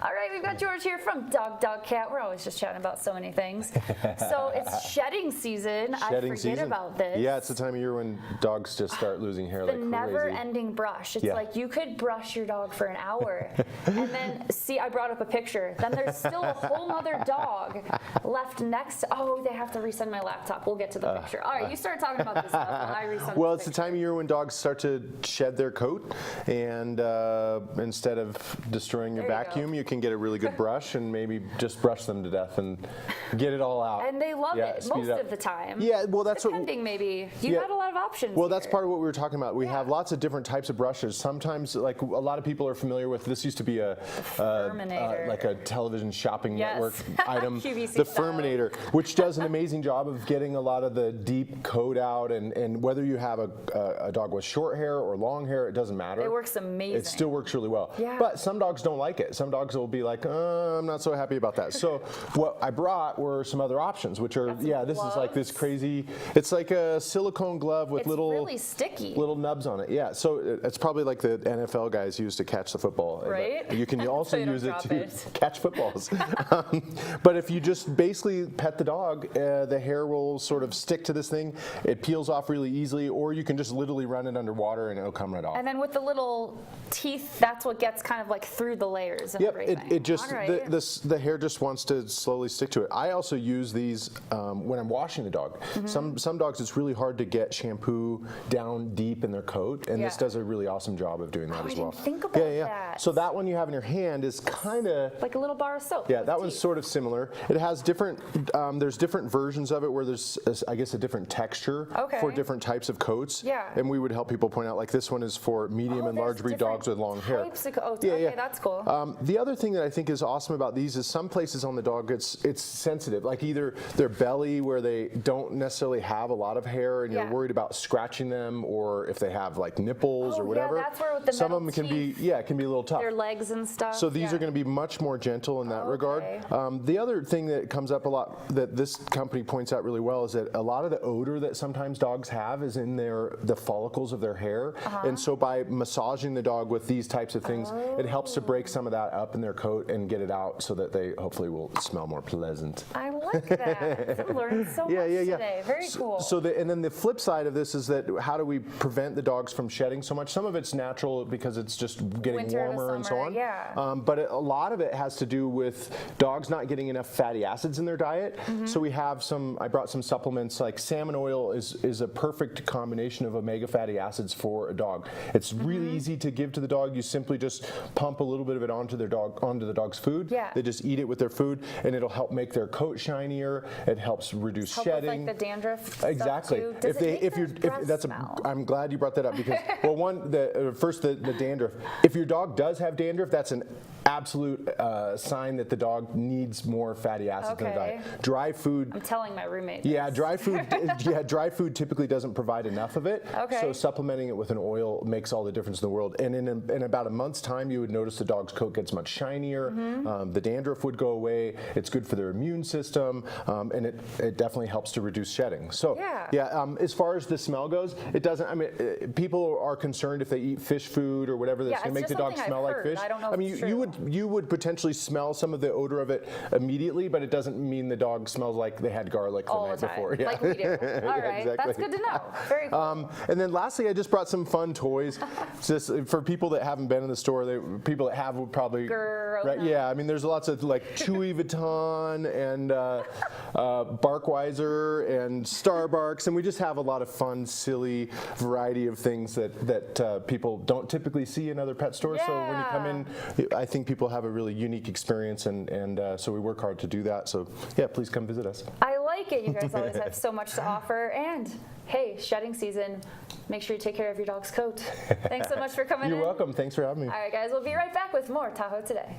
All right, we've got George here from Dog Cat. We're always just chatting about so many things. So it's shedding season. I forget about this. Yeah, it's the time of year when dogs just start losing hair like crazy. The never-ending brush. It's like you could brush your dog for an hour, and then see, I brought up a picture. Then there's still a whole other dog left next to, oh, they have to resend my laptop. We'll get to the picture. All right, you start talking about this stuff. I resend well, it's the time of year when dogs start to shed their coat, and instead of destroying your vacuum, you can get a really good brush and maybe just brush them to death and get it all out. And they love it most of the time. Yeah, well, that's depending maybe. You got a lot of options. Well, that's part of what we were talking about. We have lots of different types of brushes. Sometimes, like a lot of people are familiar with, this used to be a like a television shopping network item, the Furminator, which does an amazing job of getting a lot of the deep coat out. And whether you have a dog with short hair or long hair, it doesn't matter. It works amazing. It still works really well. Yeah. But some dogs don't like it. Some dogs will be like, I'm not so happy about that. So what I brought were some other options, which are, this is like this crazy, it's like a silicone glove with really sticky little nubs on it. Yeah, so it's probably like the NFL guys use to catch the football. Right. You can also use it to catch footballs. But if you just basically pet the dog, the hair will sort of stick to this thing. It peels off really easily, or you can just literally run it underwater and it'll come right off. And then with the little teeth, that's what gets kind of like through the layers and everything. It just, the hair just wants to slowly stick to it. I also use these when I'm washing the dog. Some dogs, it's really hard to get shampoo down deep in their coat, and this does a really awesome job of doing that as well. I didn't think about that. So that one you have in your hand is kind of like a little bar of soap. Yeah, that one's sort of similar. It has different, there's different versions of it where there's, I guess, a different texture for different types of coats. Yeah. And we would help people point out, like, this one is for medium and large breed dogs with long hair. Okay, that's cool. The other thing that I think is awesome about these is some places on the dog, it's sensitive. Like either their belly where they don't necessarily have a lot of hair and you're worried about scratching them, or if they have like nipples or whatever. That's where with the some of them can be, it can be a little tough. Their legs and stuff. So these are going to be much more gentle in that regard. The other thing that comes up a lot that this company points out really well is that a lot of the odor that sometimes dogs have is in the follicles of their hair. And so by massaging the dog with these types of things, it helps to break some of that up in their coat and get it out so that they hopefully will smell more pleasant. I like that. I'm learning so much today. Very cool. So and then the flip side of this is that how do we prevent the dogs from shedding so much? Some of it's natural because it's just getting warmer and so on. But a lot of it has to do with dogs not getting enough fatty acids in their diet. So we have I brought some supplements, like salmon oil is a perfect combination of omega fatty acids for a dog. It's really easy to give to the dog. You simply just pump a little bit of it onto the dog's food. They just eat it with their food, and it'll help make their coat shinier. It helps reduce shedding. With, like, the dandruff. Exactly. I'm glad you brought that up because first the dandruff. If your dog does have dandruff, that's an absolute sign that the dog needs more fatty acids in the diet. Dry food. I'm telling my roommate. Yeah, dry food. Dry food typically doesn't provide enough of it. So supplementing it with an oil makes all the difference in the world. And in about a month's time, you would notice the dog's coat gets much shinier. The dandruff would go away. It's good for their immune system, and it definitely helps to reduce shedding. So as far as the smell goes, it doesn't. I mean, people are concerned if they eat fish food or whatever that's going to make the dog smell like fish. I don't know. I mean, you would potentially smell some of the odor of it immediately, but it doesn't mean the dog smells like they had garlic the night before. Yeah. Like we do. All right, that's good to know. Very cool. And then lastly, I just brought some fun toys, just for people that haven't been in the store. People that have would probably. Yeah, I mean, there's lots of like Chewy Vuitton and Barkweiser and Starbucks, and we just have a lot of fun, silly variety of things that people don't typically see in other pet stores. So when you come in, I think people have a really unique experience, and so we work hard to do that. So yeah, please come visit us. I like it. You guys always have so much to offer, and hey, shedding season. Make sure you take care of your dog's coat. Thanks so much for coming in. You're welcome. Thanks for having me. All right, guys, we'll be right back with more Tahoe Today.